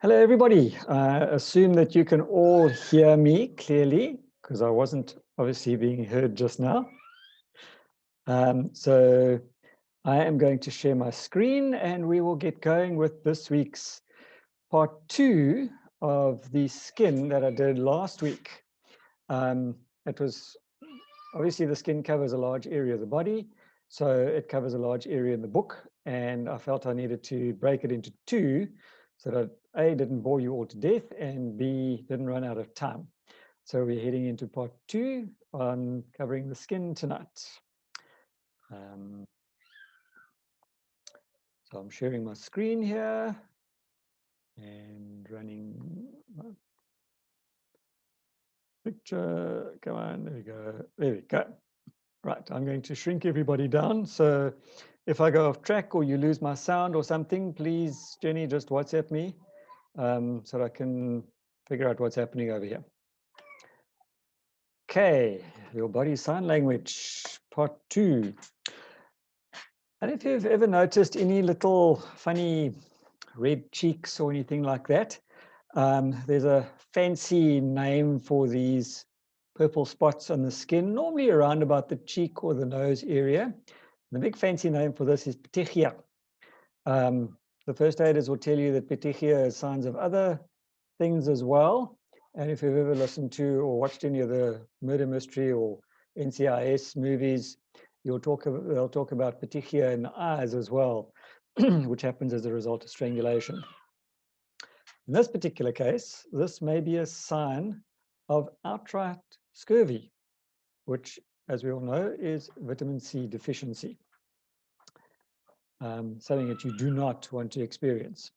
Hello, everybody. I assume that you can all hear me clearly because I wasn't obviously being heard just now. So I am going to share my screen and we will get going with this week's part 2 of the skin that I did last week. It was obviously the skin covers a large area of the body, so it covers a large area in the book, and I felt I needed to break it into 2 so that A, didn't bore you all to death, and B, didn't run out of time. So we're heading into part 2 on covering the skin tonight. So I'm sharing my screen here and running my picture. Come on, there we go. There we go. Right, I'm going to shrink everybody down. So if I go off track or you lose my sound or something, please, Jenny, just WhatsApp me so that I can figure out what's happening over here. Okay, your body sign language, part 2. And if you've ever noticed any little funny red cheeks or anything like that, there's a fancy name for these purple spots on the skin, normally around about the cheek or the nose area. The big fancy name for this is petechia. The first aiders will tell you that petechia has signs of other things as well. And if you've ever listened to or watched any of the murder mystery or NCIS movies, they'll talk about petechia in the eyes as well, which happens as a result of strangulation. In this particular case, this may be a sign of outright scurvy, which, as we all know, is vitamin C deficiency. Something that you do not want to experience.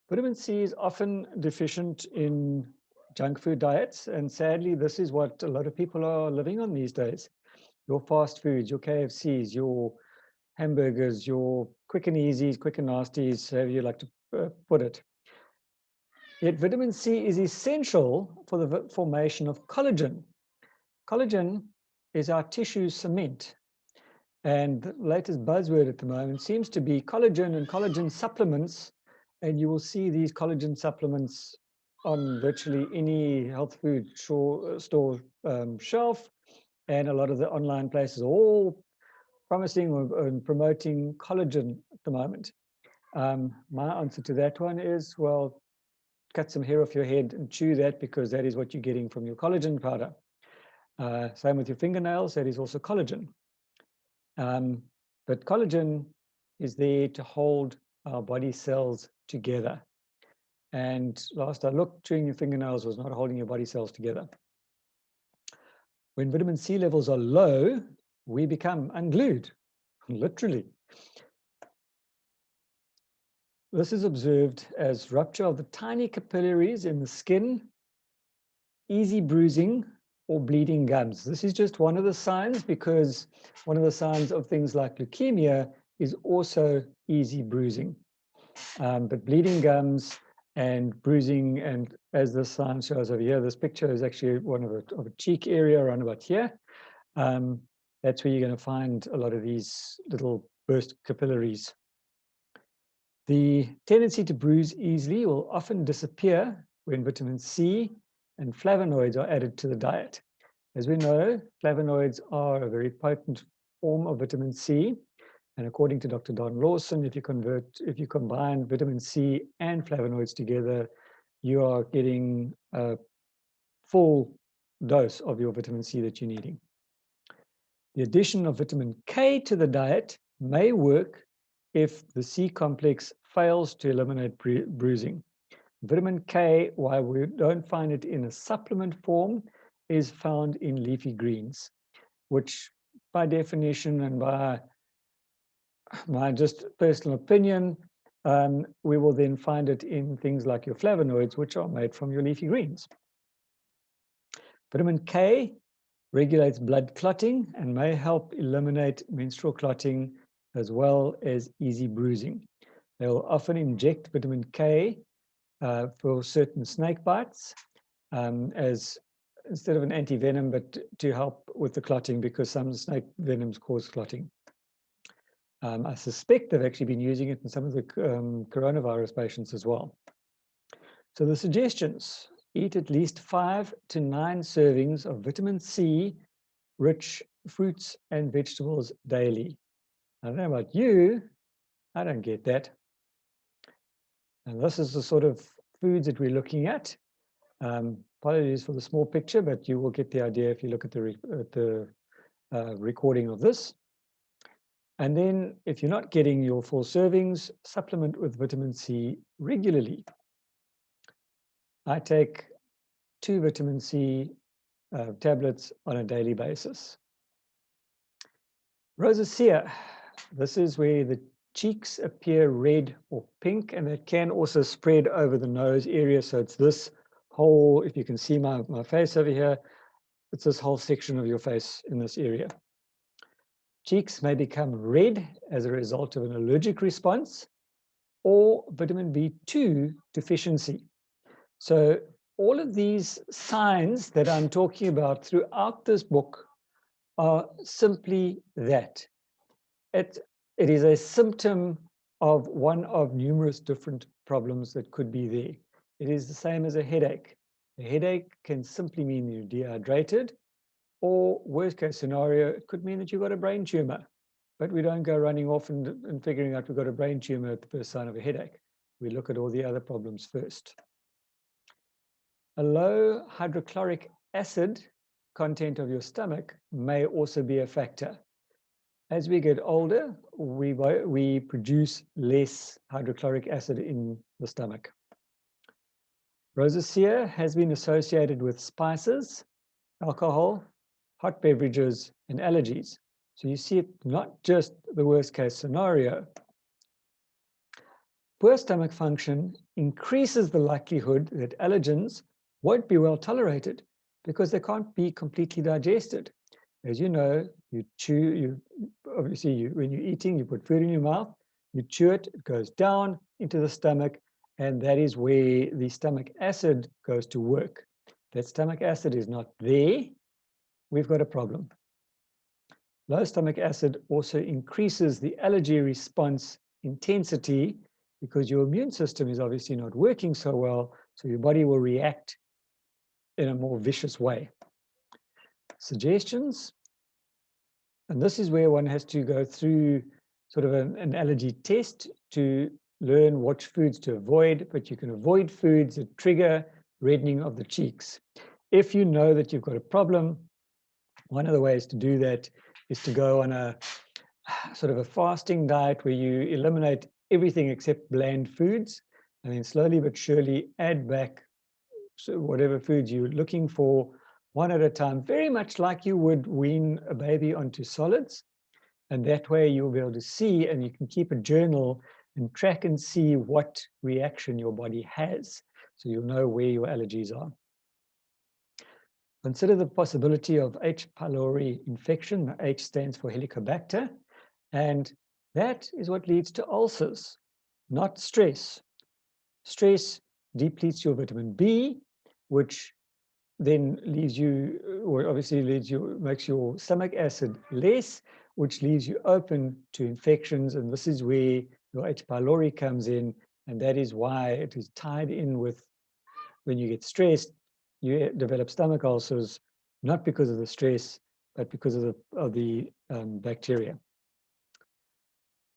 Vitamin C is often deficient in junk food diets, and sadly, this is what a lot of people are living on these days. Your fast foods, your KFCs, your hamburgers, your quick and easies, quick and nasties, however you like to put it. Yet vitamin C is essential for the formation of collagen. Collagen is our tissue cement. And the latest buzzword at the moment seems to be collagen and collagen supplements. And you will see these collagen supplements on virtually any health food store shelf. And a lot of the online places are all promising and promoting collagen at the moment. My answer to that one is, well, cut some hair off your head and chew that, because that is what you're getting from your collagen powder. Same with your fingernails, that is also collagen. But collagen is there to hold our body cells together. And last I looked, chewing your fingernails was not holding your body cells together. When vitamin C levels are low, we become unglued, literally. This is observed as rupture of the tiny capillaries in the skin, easy bruising, or bleeding gums. This is just one of the signs, because one of the signs of things like leukemia is also easy bruising. But bleeding gums and bruising, and as the sign shows over here, this picture is actually one of a cheek area around about here. That's where you're going to find a lot of these little burst capillaries. The tendency to bruise easily will often disappear when vitamin C and flavonoids are added to the diet. As we know, flavonoids are a very potent form of vitamin C. And according to Dr. Don Lawson, if you combine vitamin C and flavonoids together, you are getting a full dose of your vitamin C that you're needing. The addition of vitamin K to the diet may work if the C complex fails to eliminate bruising. Vitamin K, while we don't find it in a supplement form, is found in leafy greens, which by definition and by my just personal opinion, we will then find it in things like your flavonoids, which are made from your leafy greens. Vitamin K regulates blood clotting and may help eliminate menstrual clotting as well as easy bruising. They will often inject vitamin K for certain snake bites as instead of an anti-venom, but to help with the clotting, because some snake venoms cause clotting. I suspect they've actually been using it in some of the coronavirus patients as well. So the suggestions: eat at least 5 to 9 servings of vitamin C rich fruits and vegetables daily. I don't know about you, I don't get that. And this is the sort of foods that we're looking at. Apologies for the small picture, but you will get the idea if you look at the recording of this. And then if you're not getting your full servings, supplement with vitamin C regularly. I take 2 vitamin C tablets on a daily basis. Rosacea, this is where the cheeks appear red or pink, and it can also spread over the nose area. So it's this whole, if you can see my face over here, it's this whole section of your face in this area. Cheeks may become red as a result of an allergic response or vitamin B2 deficiency. So all of these signs that I'm talking about throughout this book are simply that. It is a symptom of one of numerous different problems that could be there. It is the same as a headache. A headache can simply mean you're dehydrated, or worst case scenario, it could mean that you've got a brain tumor. But we don't go running off and figuring out we've got a brain tumor at the first sign of a headache. We look at all the other problems first. A low hydrochloric acid content of your stomach may also be a factor. As we get older, we produce less hydrochloric acid in the stomach. Rosacea has been associated with spices, alcohol, hot beverages, and allergies. So you see it not just the worst case scenario. Poor stomach function increases the likelihood that allergens won't be well tolerated because they can't be completely digested. As you know, you chew, when you're eating, you put food in your mouth, you chew it, it goes down into the stomach, and that is where the stomach acid goes to work. That stomach acid is not there, we've got a problem. Low stomach acid also increases the allergy response intensity because your immune system is obviously not working so well, so your body will react in a more vicious way. Suggestions, and this is where one has to go through sort of an allergy test to learn which foods to avoid, but you can avoid foods that trigger reddening of the cheeks. If you know that you've got a problem, one of the ways to do that is to go on a sort of a fasting diet where you eliminate everything except bland foods, and then slowly but surely add back whatever foods you're looking for one at a time, very much like you would wean a baby onto solids. And that way you'll be able to see, and you can keep a journal and track and see what reaction your body has. So you'll know where your allergies are. Consider the possibility of H. pylori infection. The H stands for Helicobacter, and that is what leads to ulcers, not stress. Stress depletes your vitamin B, which then leaves you, or obviously makes your stomach acid less, which leaves you open to infections. And this is where your H. pylori comes in, and that is why it is tied in with when you get stressed, you develop stomach ulcers, not because of the stress, but because of the bacteria.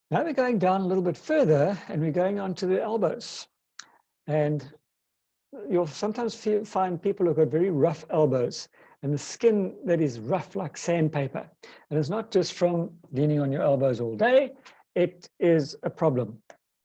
Now we're going down a little bit further, and we're going on to the elbows. And you'll sometimes find people who've got very rough elbows and the skin that is rough like sandpaper. And it's not just from leaning on your elbows all day, it is a problem.